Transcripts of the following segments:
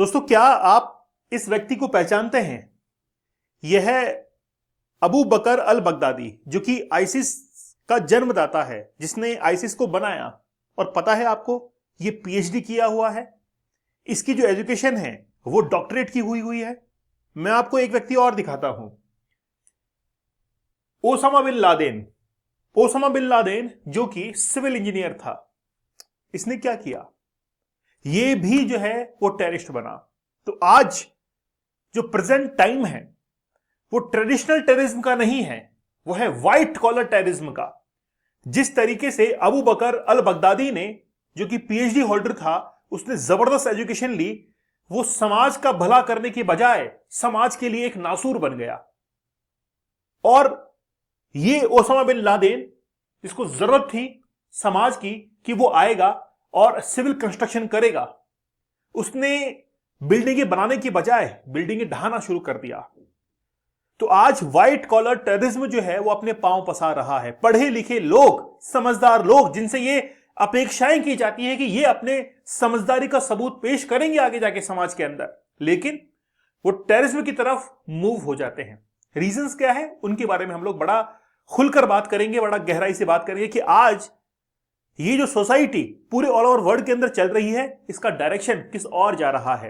दोस्तों, क्या आप इस व्यक्ति को पहचानते हैं? यह है अबू बकर अल बगदादी, जो कि आईसिस का जन्मदाता है, जिसने आईसिस को बनाया। और पता है आपको, ये पीएचडी किया हुआ है। इसकी जो एजुकेशन है वो डॉक्टरेट की हुई है। मैं आपको एक व्यक्ति और दिखाता हूं, Osama bin Laden. Osama bin Laden जो कि सिविल इंजीनियर था, इसने क्या किया? ये भी जो है वो टेररिस्ट बना। तो आज जो प्रेजेंट टाइम है वो ट्रेडिशनल टेररिज्म का नहीं है, वो है व्हाइट कॉलर टेररिज्म का। जिस तरीके से अबू बकर अल बगदादी ने, जो कि पीएचडी होल्डर था, उसने जबरदस्त एजुकेशन ली, वो समाज का भला करने की बजाय समाज के लिए एक नासूर बन गया। और ये ओसामा बिन लादेन, जिसको जरूरत थी समाज की कि वो आएगा और सिविल कंस्ट्रक्शन करेगा, उसने बिल्डिंगें बनाने की बजाय बिल्डिंगें ढहाना शुरू कर दिया। तो आज व्हाइट कॉलर टेररिज्म जो है वो अपने पांव पसार रहा है। पढ़े लिखे लोग, समझदार लोग, जिनसे ये अपेक्षाएं की जाती है कि ये अपने समझदारी का सबूत पेश करेंगे आगे जाके समाज के अंदर, लेकिन वो टेररिज्म की तरफ मूव हो जाते हैं। रीजंस क्या है, उनके बारे में हम लोग बड़ा खुलकर बात करेंगे, बड़ा गहराई से बात करेंगे कि आज ये जो सोसाइटी पूरे ऑल ओवर वर्ल्ड के अंदर चल रही है, इसका डायरेक्शन किस ओर जा रहा है।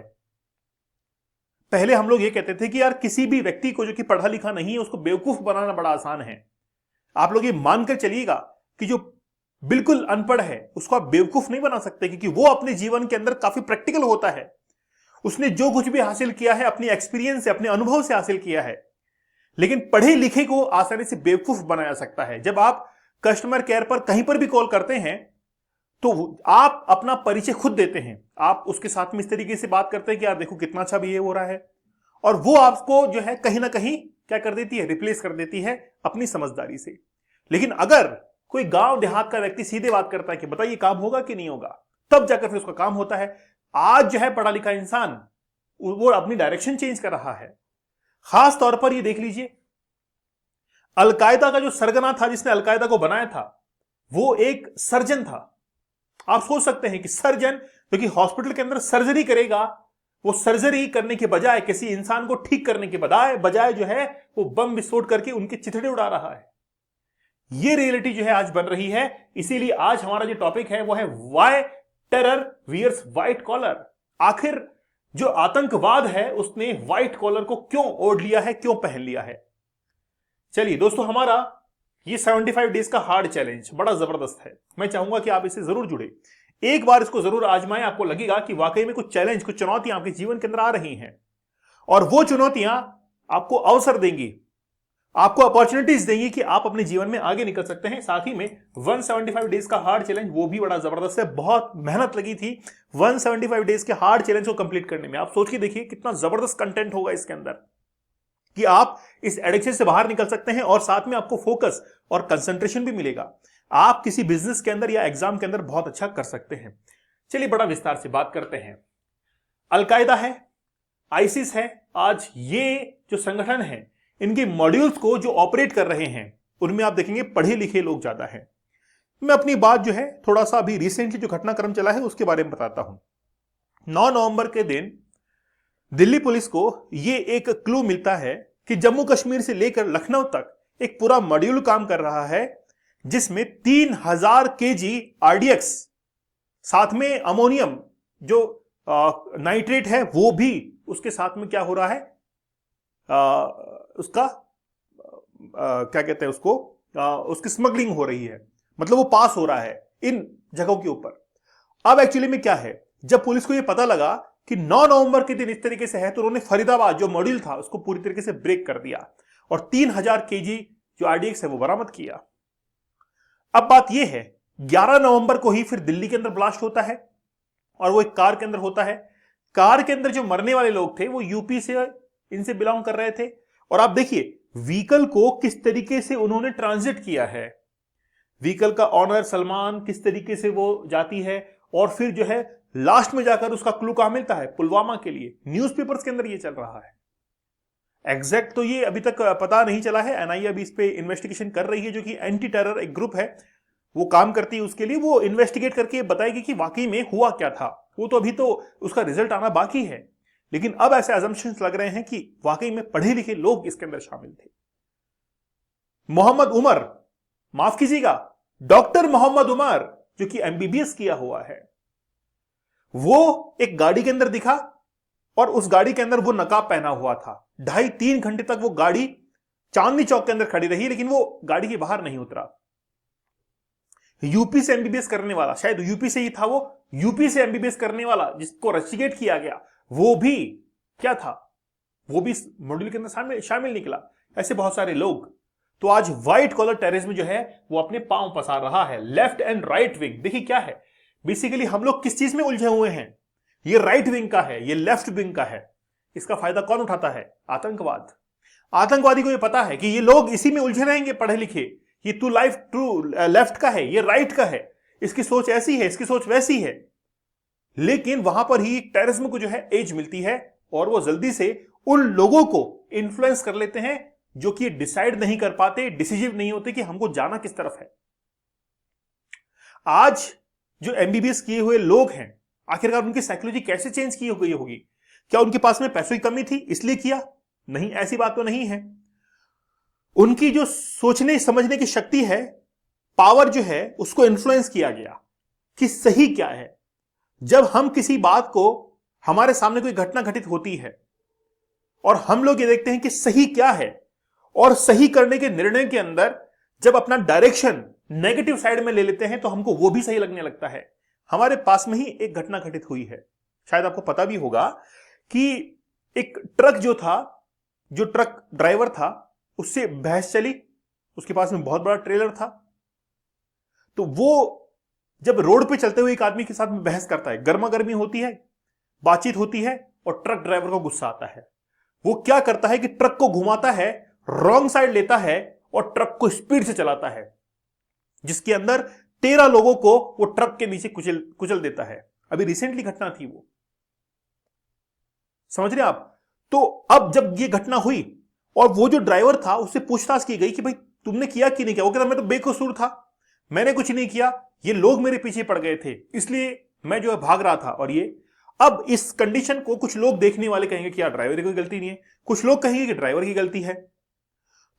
पहले हम लोग ये कहते थे कि यार किसी भी व्यक्ति को जो कि पढ़ा लिखा नहीं है उसको बेवकूफ बनाना बड़ा आसान है। आप लोग ये मानकर चलिएगा कि जो बिल्कुल अनपढ़ है उसको आप बेवकूफ नहीं बना सकते, क्योंकि वो अपने जीवन के अंदर काफी प्रैक्टिकल होता है। उसने जो कुछ भी हासिल किया है अपनी एक्सपीरियंस से, अपने अनुभव से हासिल किया है। लेकिन पढ़े लिखे को आसानी से बेवकूफ बनाया सकता है। जब आप कस्टमर केयर पर कहीं पर भी कॉल करते हैं तो आप अपना परिचय खुद देते हैं। आप उसके साथ में इस तरीके से बात करते हैं कि यार देखो कितना अच्छा बिहेव हो रहा है, और वो आपको जो है कहीं ना कहीं क्या कर देती है, रिप्लेस कर देती है अपनी समझदारी से। लेकिन अगर कोई गांव देहात का व्यक्ति सीधे बात करता है कि बताइए काम होगा कि नहीं होगा, तब जाकर फिर उसका काम होता है। आज जो है पढ़ा लिखा इंसान वो अपनी डायरेक्शन चेंज कर रहा है। खास तौर पर ये देख लीजिए, अलकायदा का जो सरगना था, जिसने अलकायदा को बनाया था, वो एक सर्जन था। आप सोच सकते हैं कि सर्जन जो कि हॉस्पिटल के अंदर सर्जरी करेगा, वो सर्जरी करने के बजाय, किसी इंसान को ठीक करने के बजाय जो है वो बम विस्फोट करके उनके चिथड़े उड़ा रहा है। ये रियलिटी जो है आज बन रही है। इसीलिए आज हमारा जो टॉपिक है वो है why terror wears white collar. आखिर जो आतंकवाद है उसने व्हाइट कॉलर को क्यों ओढ़ लिया है, क्यों पहन लिया है। चलिए दोस्तों, हमारा ये 75 डेज का हार्ड चैलेंज बड़ा जबरदस्त है। मैं चाहूंगा कि आप इससे जरूर जुड़े, एक बार इसको जरूर आजमाएं। आपको लगेगा कि वाकई में कुछ चैलेंज, कुछ चुनौतियां आपके जीवन के अंदर आ रही हैं, और वो चुनौतियां आपको अवसर देंगी, आपको अपॉर्चुनिटीज देंगी कि आप अपने जीवन में आगे निकल सकते हैं। साथ ही में 175 डेज का हार्ड चैलेंज, वो भी बड़ा जबरदस्त है। बहुत मेहनत लगी थी 175 डेज के हार्ड चैलेंज को कंप्लीट करने में। आप सोच के देखिए कितना जबरदस्त कंटेंट होगा इसके अंदर, कि आप इस एडिक्शन से बाहर निकल सकते हैं, और साथ में आपको फोकस और कंसंट्रेशन भी मिलेगा। आप किसी बिजनेस के अंदर या एग्जाम के अंदर बहुत अच्छा कर सकते हैं। चलिए बड़ा विस्तार से बात करते हैं। अलकायदा है, आईसिस है, आज ये जो संगठन है, इनके मॉड्यूल्स को जो ऑपरेट कर रहे हैं उनमें आप देखेंगे पढ़े लिखे लोग ज्यादा हैं। मैं अपनी बात जो है थोड़ा सा अभी रिसेंटली जो घटनाक्रम चला है उसके बारे में बताता हूं। 9 नवंबर के दिन दिल्ली पुलिस को ये एक क्लू मिलता है कि जम्मू कश्मीर से लेकर लखनऊ तक एक पूरा मॉड्यूल काम कर रहा है, जिसमें 3000 केजी आरडीएक्स, साथ में अमोनियम जो नाइट्रेट है वो भी उसके साथ में क्या हो रहा है, उसका क्या कहते हैं उसको, उसकी स्मगलिंग हो रही है। मतलब वो पास हो रहा है इन जगहों के ऊपर। अब एक्चुअली में क्या है, जब पुलिस को ये पता लगा कि 9 नवंबर के दिन इस तरीके से है, तो उन्होंने फरीदाबाद जो मॉड्यूल था उसको पूरी तरीके से ब्रेक कर दिया और 3000 केजी जो आरडीएक्स है वो बरामद किया। अब बात यह है, 11 नवंबर को ही फिर दिल्ली के अंदर ब्लास्ट होता है, और वो एक कार के अंदर होता है। कार के अंदर जो मरने वाले लोग थे वो यूपी से, इनसे बिलोंग कर रहे थे। और आप देखिए व्हीकल को किस तरीके से उन्होंने ट्रांजिट किया है, व्हीकल का ऑनर सलमान, किस तरीके से वो जाती है, और फिर जो है लास्ट में जाकर उसका क्लू कहां मिलता है, पुलवामा के लिए। न्यूज़पेपर्स के अंदर ये चल रहा है। एग्जैक्ट तो ये अभी तक पता नहीं चला है, एनआईए अभी इस पे इन्वेस्टिगेशन कर रही है, जो कि एंटी टेरर एक ग्रुप है वो काम करती है उसके लिए। वो इन्वेस्टिगेट करके बताएगी कि वाकई में हुआ क्या था। वो तो अभी तो उसका रिजल्ट आना बाकी है। लेकिन अब ऐसे अजम्पशंस लग रहे हैं कि वाकई में पढ़े लिखे लोग इसके अंदर शामिल थे। मोहम्मद उमर, माफ कीजिएगा, डॉक्टर मोहम्मद उमर, जो कि एमबीबीएस किया हुआ है, वो एक गाड़ी के अंदर दिखा और उस गाड़ी के अंदर वो नकाब पहना हुआ था। 2.5-3 घंटे तक वो गाड़ी चांदनी चौक के अंदर खड़ी रही, लेकिन वो गाड़ी के बाहर नहीं उतरा। यूपी से एमबीबीएस करने वाला, शायद यूपी से ही था वो, यूपी से एमबीबीएस करने वाला जिसको रस्टिकेट किया गया, वो भी क्या था, वो भी मॉड्यूल के अंदर शामिल निकला। ऐसे बहुत सारे लोग। तो आज व्हाइट कॉलर टेररिज्म जो है वो अपने पांव पसार रहा है। लेफ्ट एंड राइट विंग, देखिए क्या है बेसिकली, हम लोग किस चीज में उलझे हुए हैं। ये राइट विंग का है, ये लेफ्ट विंग का है। इसका फायदा कौन उठाता है? आतंकवाद। आतंकवादी को ये पता है कि ये लोग इसी में उलझे रहेंगे पढ़े लिखे। ये तू लाइफ ट्रू लेफ्ट का है, ये राइट का है, इसकी सोच ऐसी है, इसकी सोच वैसी है। लेकिन वहां पर ही टेररिज्म को जो है एज मिलती है और वो जल्दी से उन लोगों को इन्फ्लुएंस कर लेते हैं जो कि डिसाइड नहीं कर पाते, डिसीजिव नहीं होते कि हमको जाना किस तरफ है। आज जो एमबीबीएस किए हुए लोग हैं, आखिरकार उनकी साइकोलॉजी कैसे चेंज की गई होगी? क्या उनके पास में पैसों की कमी थी इसलिए किया? नहीं, ऐसी बात तो नहीं है। उनकी जो सोचने समझने की शक्ति है, पावर जो है, उसको इन्फ्लुएंस किया गया कि सही क्या है। जब हम किसी बात को, हमारे सामने कोई घटना घटित होती है और हम लोग ये देखते हैं कि सही क्या है, और सही करने के निर्णय के अंदर जब अपना डायरेक्शन नेगेटिव साइड में ले लेते हैं तो हमको वो भी सही लगने लगता है। हमारे पास में ही एक घटना घटित हुई है, शायद आपको पता भी होगा कि एक ट्रक जो था, जो ट्रक ड्राइवर था, उससे बहस चली। उसके पास में बहुत बड़ा ट्रेलर था, तो वो जब रोड पे चलते हुए एक आदमी के साथ में बहस करता है, गर्मा गर्मी होती है, बातचीत होती है, और ट्रक ड्राइवर को गुस्सा आता है। वो क्या करता है कि ट्रक को घुमाता है, रॉन्ग साइड लेता है और ट्रक को स्पीड से चलाता है, जिसके अंदर 13 लोगों को वो ट्रक के नीचे कुचल देता है। अभी रिसेंटली घटना थी वो, समझ रहे आप? तो अब जब ये घटना हुई और वो जो ड्राइवर था उससे पूछताछ की गई कि भाई तुमने किया कि नहीं किया? वो कहता मैं तो बेकसूर था, मैंने कुछ नहीं किया, ये लोग मेरे पीछे पड़ गए थे, इसलिए मैं जो है भाग रहा था। और ये अब इस कंडीशन को कुछ लोग देखने वाले कहेंगे कि यार ड्राइवर की कोई गलती नहीं है, कुछ लोग कहेंगे कि ड्राइवर की गलती है।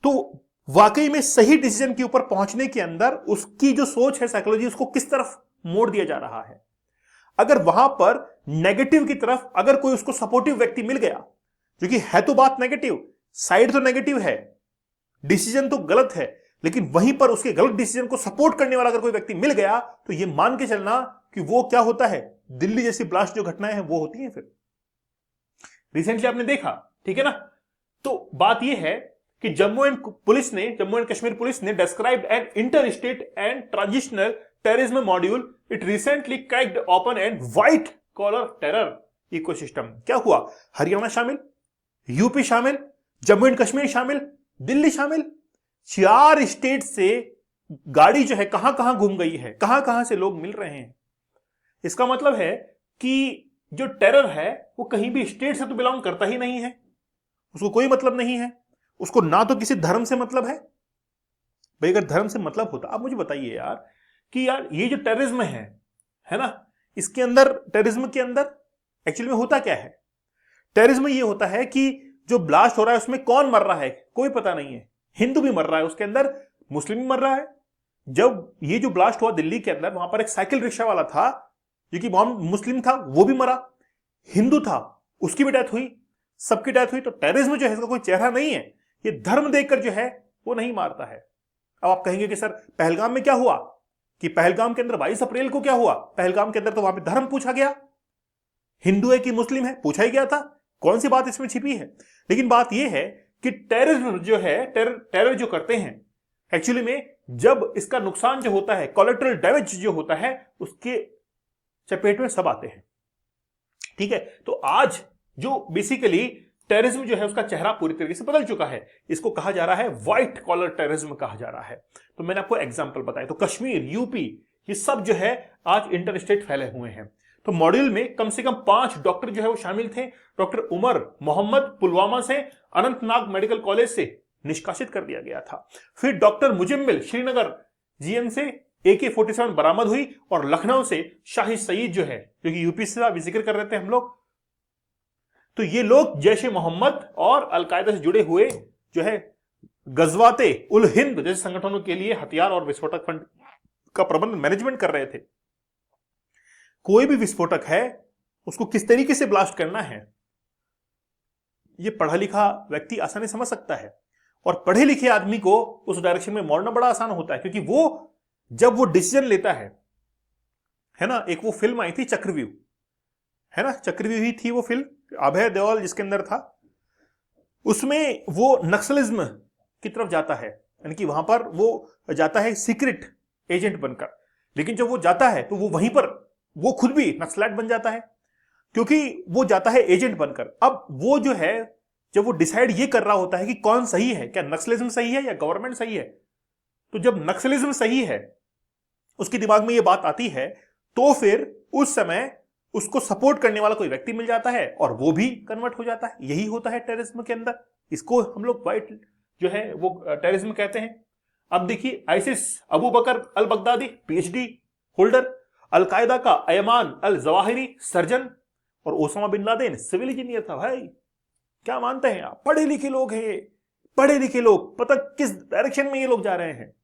तो वाकई में सही डिसीजन के ऊपर पहुंचने के अंदर उसकी जो सोच है, साइकोलॉजी, उसको किस तरफ मोड़ दिया जा रहा है। अगर वहां पर नेगेटिव की तरफ अगर कोई उसको सपोर्टिव व्यक्ति मिल गया, क्योंकि है तो बात नेगेटिव, साइड तो नेगेटिव है, डिसीजन तो गलत है, लेकिन वहीं पर उसके गलत डिसीजन को सपोर्ट करने वाला अगर कोई व्यक्ति मिल गया, तो यह मान के चलना कि वो क्या होता है, दिल्ली जैसी ब्लास्ट जो घटनाएं हैं वो होती हैं। फिर रिसेंटली आपने देखा, ठीक है ना? तो बात यह है कि जम्मू एंड कश्मीर पुलिस ने described an inter state and transitional terrorism module, it recently cracked open and white collar terror ecosystem. क्या हुआ? हरियाणा शामिल, यूपी शामिल, जम्मू एंड कश्मीर शामिल, दिल्ली शामिल। 4 स्टेट से गाड़ी जो है कहां कहां घूम गई है, कहां कहां से लोग मिल रहे हैं। इसका मतलब है कि जो टेरर है वो कहीं भी स्टेट से तो बिलोंग करता ही नहीं है, उसको कोई मतलब नहीं है, उसको ना तो किसी धर्म से मतलब है। भाई अगर धर्म से मतलब होता, आप मुझे बताइए यार कि यार ये जो टेररिज्म है ना, इसके अंदर, टेररिज्म के अंदर एक्चुअली में होता क्या है? टेररिज्म ये होता है कि जो ब्लास्ट हो रहा है उसमें कौन मर रहा है कोई पता नहीं है। हिंदू भी मर रहा है उसके अंदर, मुस्लिम भी मर रहा है। जब ये जो ब्लास्ट हुआ दिल्ली के अंदर, वहां पर एक साइकिल रिक्शा वाला था जो कि मुस्लिम था, वो भी मरा, हिंदू था, उसकी भी डेथ हुई, सबकी डेथ हुई। तो टेररिज्म जो है इसका कोई चेहरा नहीं है, ये धर्म देखकर जो है वो नहीं मारता है। अब आप कहेंगे कि सर पहलगाम में क्या हुआ, कि पहलगाम के अंदर 22 अप्रैल को क्या हुआ? पहलगाम के अंदर तो वहां पे धर्म पूछा गया, हिंदू है कि मुस्लिम है, पूछा ही गया था, कौन सी बात इसमें छिपी है? लेकिन बात यह है कि टेररिज्म जो है, टेरर जो करते हैं, एक्चुअली में जब इसका नुकसान जो होता है, कोलैटरल डैमेज जो होता है, उसके चपेट में सब आते हैं। ठीक है, तो आज जो बेसिकली टेररिज्म जो है उसका चेहरा पूरी तरीके से बदल चुका है। इसको कहा जा रहा है व्हाइट कॉलर टेररिज्म कहा जा रहा है। तो मैंने आपको एग्जांपल बताया, तो कश्मीर, यूपी, ये सब जो है आज इंटरस्टेट फैले हुए हैं। तो मॉड्यूल में कम से कम 5 डॉक्टर जो है वो शामिल थे। डॉक्टर उमर मोहम्मद पुलवामा से, अनंतनाग मेडिकल कॉलेज से निष्कासित कर दिया गया था। फिर डॉक्टर मुजम्मिल श्रीनगर जीएम से AK-47 बरामद हुई, और लखनऊ से शाहिद सईद जो है, जो कि यूपी से अभी जिक्र कर रहे थे हम लोग, तो ये लोग जैश ए मोहम्मद और अलकायदा से जुड़े हुए जो है गजवाते उल हिंद जैसे संगठनों के लिए हथियार और विस्फोटक फंड का प्रबंध मैनेजमेंट कर रहे थे। कोई भी विस्फोटक है उसको किस तरीके से ब्लास्ट करना है ये पढ़ा लिखा व्यक्ति आसानी समझ सकता है, और पढ़े लिखे आदमी को उस डायरेक्शन में मोड़ना बड़ा आसान होता है, क्योंकि वो जब वो डिसीजन लेता है ना। एक वो फिल्म आई थी चक्रव्यूह, है ना, चक्रव्यूह ही थी वो फिल्म, अभय देओल जिसके अंदर था। उसमें वो नक्सलिज्म की तरफ जाता है, यानी कि वहां पर वो जाता है सीक्रेट एजेंट बनकर, लेकिन जब वो जाता है तो वो वहीं पर वो खुद भी नक्सलाइट बन जाता है, क्योंकि वो जाता है एजेंट बनकर। अब वो जो है जब वो डिसाइड ये कर रहा होता है कि कौन सही है, क्या नक्सलिज्म सही है या गवर्नमेंट सही है, तो जब नक्सलिज्म सही है उसके दिमाग में ये बात आती है, तो फिर उस समय उसको सपोर्ट करने वाला कोई व्यक्ति मिल जाता है और वो भी कन्वर्ट हो जाता है। यही होता है टेररिज्म के अंदर, इसको हम लोग वाइट जो है वो टेररिज्म कहते हैं। अब देखिए ISIS Abu Bakr al Baghdadi PhD holder, al Qaeda का अयमान अल जवाहिरी सर्जन, और Osama bin Laden civil engineer था। भाई क्या मानते हैं आप? पढ़े लिखे लोग हैं, पढ़े लिखे लोग, पता किस डायरेक्शन में ये लोग जा रहे हैं,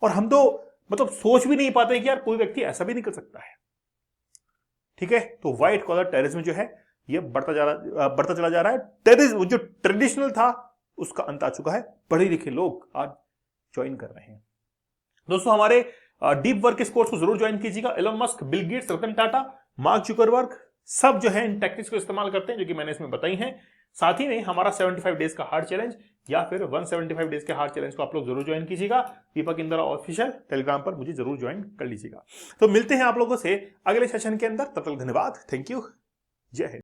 और हम तो मतलब सोच भी नहीं पाते कि यार कोई व्यक्ति ऐसा भी नहीं कर सकता है। ठीक है, तो व्हाइट कॉलर टेररिज्म जो है ये बढ़ता चला जा रहा है। टेररिज्म जो ट्रेडिशनल था उसका अंत आ चुका है, पढ़े लिखे लोग आज ज्वाइन कर रहे हैं। दोस्तों हमारे डीप वर्क इस कोर्स को जरूर ज्वाइन कीजिएगा। Elon Musk, Bill Gates, Ratan Tata, mark Zuckerberg सब जो है इन टेक्निक्स को इस्तेमाल करते हैं जो कि मैंने इसमें बताई हैं। साथ ही में हमारा 75 डेज का हार्ड चैलेंज या फिर 175 डेज के हार्ड चैलेंज को आप लोग जरूर ज्वाइन कीजिएगा। दीपक इंद्रा ऑफिशियल टेलीग्राम पर मुझे जरूर ज्वाइन कर लीजिएगा। तो मिलते हैं आप लोगों से अगले सेशन के अंदर, तब तक धन्यवाद, थैंक यू, जय हिंद।